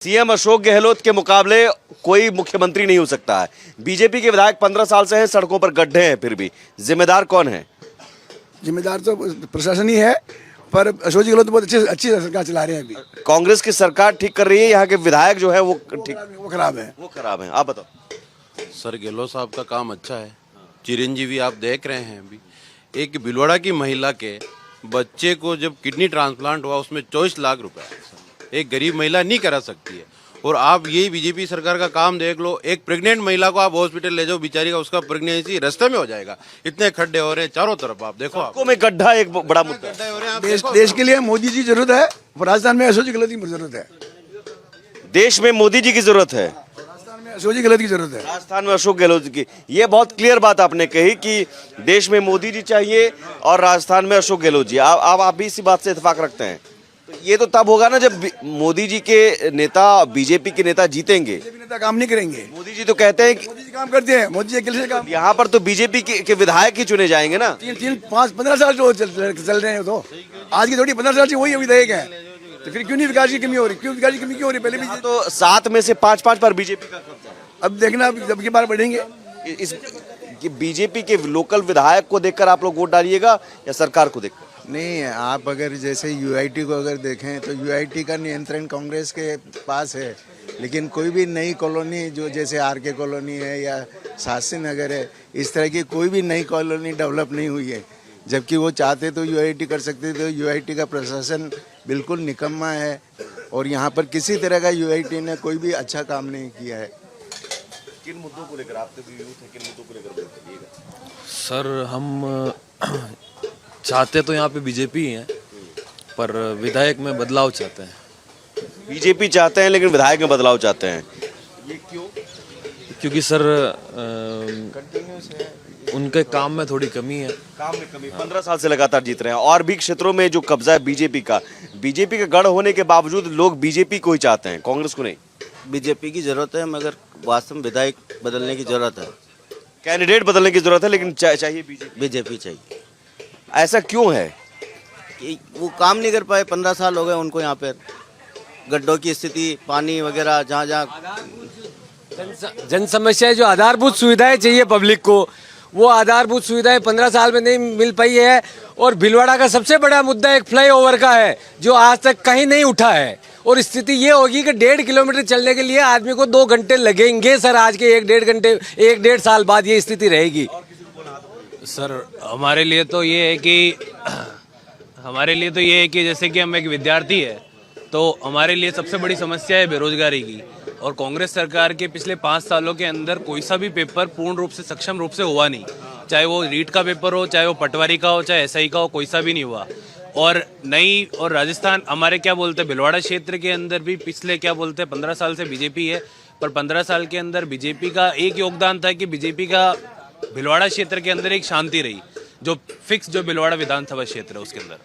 CM Ashok Gehlot के मुकाबले कोई मुख्यमंत्री नहीं हो सकता है। बीजेपी के विधायक 15 साल से हैं, सड़कों पर गड्ढे हैं, फिर भी जिम्मेदार कौन है? जिम्मेदार तो प्रशासन ही है, पर अशोक जी गहलोत तो बहुत अच्छी सरकार चला रहे हैं। अभी कांग्रेस की सरकार ठीक कर रही है, यहाँ के विधायक जो है वो ठीक वो खराब है। वो खराब है। आप बताओ। सर गहलोत साहब का काम अच्छा है। चिरंजीवी आप देख रहे हैं अभी एक भिलवाड़ा की महिला के बच्चे को जब किडनी ट्रांसप्लांट हुआ उसमें 24 लाख रुपए एक गरीब महिला नहीं करा सकती है। और आप यही बीजेपी सरकार का काम देख लो, एक प्रेग्नेंट महिला को आप हॉस्पिटल ले जाओ, बेचारी का उसका प्रेगनेंसी रास्ते में हो जाएगा। इतने खड्डे हो रहे हैं चारों तरफ, आप देखो। आपको में गड्ढा एक बड़ा मुद्दा है। देश के लिए मोदी जी जरूरत है, राजस्थान में अशोक जी गहलोत की जरूरत है। देश में मोदी जी की जरूरत है, राजस्थान में अशोक जी गहलोत की जरूरत है। राजस्थान में अशोक गहलोत की। ये बहुत क्लियर बात आपने कही कि देश में मोदी जी चाहिए और राजस्थान में अशोक गहलोत जी। आप भी इसी बात से इत्तेफाक रखते हैं। तो ये तो तब होगा ना जब मोदी जी के नेता, बीजेपी के नेता जीतेंगे। बीजेपी नेता काम नहीं करेंगे। मोदी जी तो कहते हैं कि मोदी जी काम करते हैं, मोदी जी अकेले से काम। यहाँ पर तो बीजेपी के विधायक ही चुने जाएंगे ना। 15 साल जो चल रहे हैं, तो आज की थोड़ी 15 साल से वही विधायक है, तो फिर क्यों नहीं विकास की कमी हो रही? क्यों विकास की कमी क्यों हो रही? पहले भी तो 7 में से 5 पर बीजेपी का कब्जा है। अब देखना, अब की बार बढ़ेंगे। इस बीजेपी के लोकल विधायक को देखकर आप लोग वोट डालिएगा या सरकार को देखकर? नहीं, आप अगर जैसे यूआईटी को अगर देखें तो यूआईटी का नियंत्रण कांग्रेस के पास है, लेकिन कोई भी नई कॉलोनी जो जैसे आरके कॉलोनी है या शास्त्री नगर है, इस तरह की कोई भी नई कॉलोनी डेवलप नहीं हुई है। जबकि वो चाहते तो यूआईटी कर सकते थे। तो यूआईटी का प्रशासन बिल्कुल निकम्मा है और यहाँ पर किसी तरह का यूआईटी ने कोई भी अच्छा काम नहीं किया है। किन मुद्दों को लेकर आपके भी यूथ है, किन मुद्दों को लेकर वोट करिएगा? सर हम चाहते तो यहाँ पे बीजेपी ही हैं, पर विधायक में बदलाव चाहते हैं। बीजेपी चाहते हैं लेकिन विधायक में बदलाव चाहते हैं, ये क्यों? क्योंकि सर उनके काम में थोड़ी कमी है। काम में कमी। 15 साल से लगातार जीत रहे हैं और भी क्षेत्रों में जो कब्जा है बीजेपी का गढ़ होने के बावजूद लोग बीजेपी को ही चाहते हैं, कांग्रेस को नहीं। बीजेपी की जरूरत है, मगर वास्तव में विधायक बदलने की जरूरत है। कैंडिडेट बदलने की जरूरत है, लेकिन चाहिए बीजेपी चाहिए। ऐसा क्यों है? कि वो काम नहीं कर पाए, 15 साल हो गए उनको। यहाँ पर गड्ढों की स्थिति, पानी वगैरह, जहाँ जहाँ जन समस्याएं, जो आधारभूत सुविधाएं चाहिए पब्लिक को, वो आधारभूत सुविधाएं 15 साल में नहीं मिल पाई है। और भीलवाड़ा का सबसे बड़ा मुद्दा एक फ्लाईओवर का है, जो आज तक कहीं नहीं उठा है। और स्थिति ये होगी कि 1.5 किलोमीटर चलने के लिए आदमी को 2 घंटे लगेंगे सर। आज के 1.5 साल बाद ये स्थिति रहेगी। सर हमारे लिए तो ये है कि जैसे कि हम एक विद्यार्थी है, तो हमारे लिए सबसे बड़ी समस्या है बेरोजगारी की। और कांग्रेस सरकार के पिछले 5 सालों के अंदर कोई सा भी पेपर पूर्ण रूप से, सक्षम रूप से हुआ नहीं। चाहे वो रीट का पेपर हो, चाहे वो पटवारी का हो, चाहे एसआई का हो, कोई सा भी नहीं हुआ। और राजस्थान हमारे क्या बोलते हैं, भिलवाड़ा क्षेत्र के अंदर भी पिछले 15 साल से बीजेपी है। पर 15 साल के अंदर बीजेपी का एक योगदान था कि बीजेपी का भिलवाड़ा क्षेत्र के अंदर एक शांति रही, जो फिक्स जो भिलवाड़ा विधानसभा क्षेत्र है उसके अंदर।